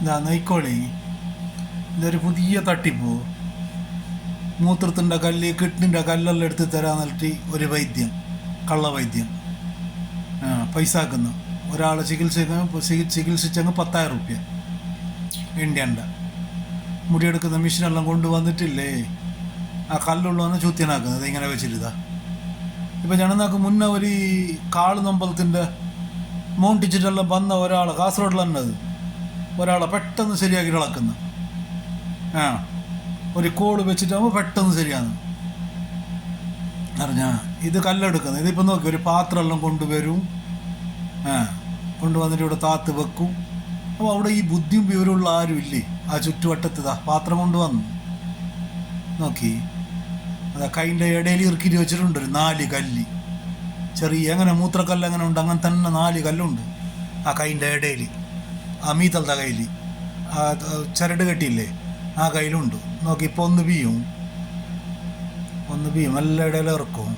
ഇതാ നോയിക്കോളി, ഇതൊരു പുതിയ തട്ടിപ്പോ. മൂത്രത്തിൻ്റെ കല്ല്, കിഡ്നിൻ്റെ കല്ലെല്ലാം എടുത്ത് തരാൻ നൽകി ഒരു വൈദ്യം, കള്ളവൈദ്യം. പൈസ ആക്കുന്നു ഒരാളെ ചികിത്സിച്ചങ്ങ് 10,000 റുപ്യ ഇന്ത്യൻ്റെ. മുടിയെടുക്കുന്ന മെഷീനെല്ലാം കൊണ്ടുവന്നിട്ടില്ലേ, ആ കല്ലുള്ളവന്ന് ചൂത്യനാക്കുന്നത് ഇങ്ങനെ വെച്ചിരുതാ. ഇപ്പം ജനനാക്ക് മുന്നേ ഒരു കാളുനമ്പലത്തിൻ്റെ മോണ്ടിച്ചിട്ടെല്ലാം വന്ന ഒരാളെ കാസർഗോഡിൽ തന്നത് ഒരാളെ പെട്ടെന്ന് ശരിയാക്കി ഇളക്കുന്നു. ഒരു കോള് വെച്ചിട്ടാകുമ്പോൾ പെട്ടെന്ന് ശരിയാണ് അറിഞ്ഞാ. ഇത് കല്ലെടുക്കുന്നത്, ഇതിപ്പോൾ നോക്കി ഒരു പാത്രമെല്ലാം കൊണ്ടുവരും, കൊണ്ടുവന്നിട്ട് ഇവിടെ താത്ത് വെക്കും. അപ്പോൾ അവിടെ ഈ ബുദ്ധിയും വിവരമുള്ള ആരും ഇല്ലേ ആ ചുറ്റുവട്ടത്ത്. പാത്രം കൊണ്ടുവന്നു നോക്കി, അതാ കൈൻ്റെ ഇടയിൽ ഇറുക്കിയിട്ട് വെച്ചിട്ടുണ്ട് ഒരു 4 കല്ല്. ചെറിയ എങ്ങനെ മൂത്രക്കല്ല് എങ്ങനെ ഉണ്ട് അങ്ങനെ തന്നെ 4 കല്ലുണ്ട് ആ കൈൻ്റെ ഇടയിൽ. ആ മീത്തലത്തെ കയ്യിൽ ആ ചരട് കെട്ടിയില്ലേ ആ കയ്യിലുണ്ട്. നോക്കി ഇപ്പോൾ ഒന്ന് ബിയും എല്ലാ ഇടയിൽ ഇറക്കും.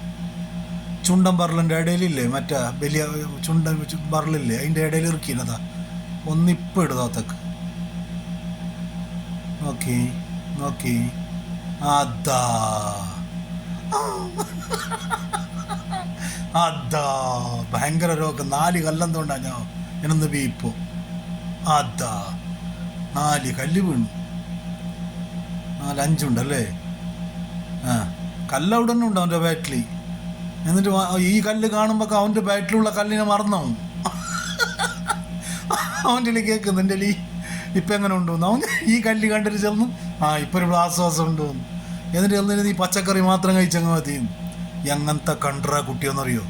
ചുണ്ടൻ ബറലിൻ്റെ ഇടയിലില്ലേ, മറ്റേ വലിയ ചുണ്ടൻ ബറലില്ലേ, അതിൻ്റെ ഇടയിൽ ഇറക്കിയില്ലതാ. ഒന്നിപ്പോൾ ഇടുതാത്തക്ക് നോക്കി നോക്കി. അതാ അതാ ഭയങ്കര രോഗം. 4 കല്ലെന്തുകൊണ്ടാ ഞാൻ എന്നൊന്ന് ബീപ്പോ. അതാ 4 കല്ല് വീണു. 4-5 ഉണ്ടല്ലേ. കല്ലവിടെ തന്നെ ഉണ്ട് അവൻ്റെ ബാറ്റിൽ. എന്നിട്ട് ഈ കല്ല് കാണുമ്പോൾ അവൻ്റെ ബാറ്റിലുള്ള കല്ലിനെ മറന്നാവും. അവൻ്റെ കേൾക്കുന്നു എൻ്റെ ഇപ്പം എങ്ങനെ ഉണ്ടോന്ന്. അവൻ ഈ കല്ല് കണ്ടിട്ട് ചെന്ന് ഇപ്പം ഒരു ആശ്വാസം ഉണ്ടോന്ന്. എന്നിട്ട് ചെന്നിട്ട് ഈ പച്ചക്കറി മാത്രം കഴിച്ചങ്ങ് മതി. എങ്ങനത്തെ കണ്ടറ കുട്ടിയെന്നറിയോ.